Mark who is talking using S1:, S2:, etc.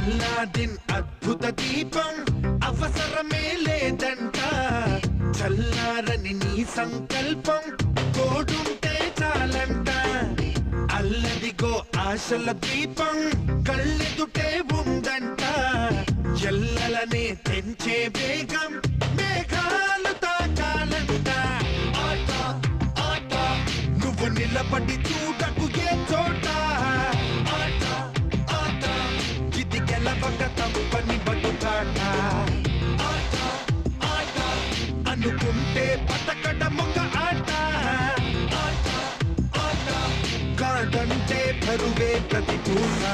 S1: Aladdin అద్భుత దీపం అవసరమే లేదంట చల్లారని నీ సంకల్పం తోడుంటే చాలంట అల్లదిగో ఆశల దీపం కళ్ళెదుటే ఉందంట ఎల్లలనే తెంచే వేగం మేఘాలు తాకాలంట ఆట ఆట నువ్వు నిలబడి చూడకు ఏ చోట ఆట ఆట ఇది గెలవక తప్పని బతుకాట ఆట ఆట అనుకుంటే బతకడమొక ఆట ఆట ఆట కాదంటే బరువే ప్రతికూల